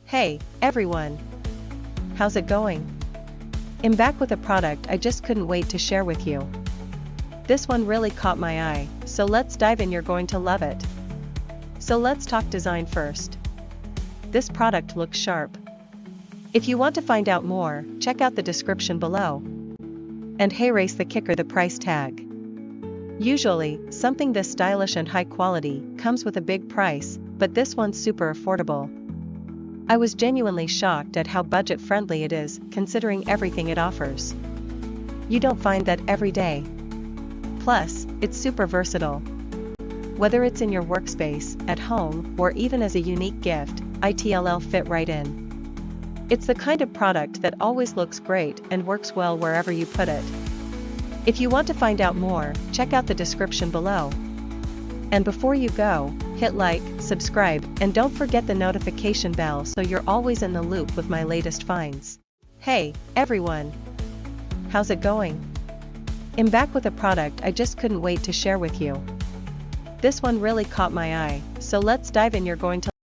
Hey, everyone! How's it going? I'm back with a product I just couldn't wait to share with you. This one really caught my eye, so let's dive in. You're going to love it. So let's talk design first. This product looks sharp. If you want to find out more, check out the description below. And hey, race the kicker, the price tag. Usually, something this stylish and high quality comes with a big price, but this one's super affordable. I was genuinely shocked at how budget-friendly it is, considering everything it offers. You don't find that every day. Plus, it's super versatile. Whether it's in your workspace, at home, or even as a unique gift, it'll fit right in. It's the kind of product that always looks great and works well wherever you put it. If you want to find out more, check out the description below. And before you go, hit like, subscribe, and don't forget the notification bell so you're always in the loop with my latest finds. Hey, everyone! How's it going? I'm back with a product I just couldn't wait to share with you. This one really caught my eye, so let's dive in. You're going to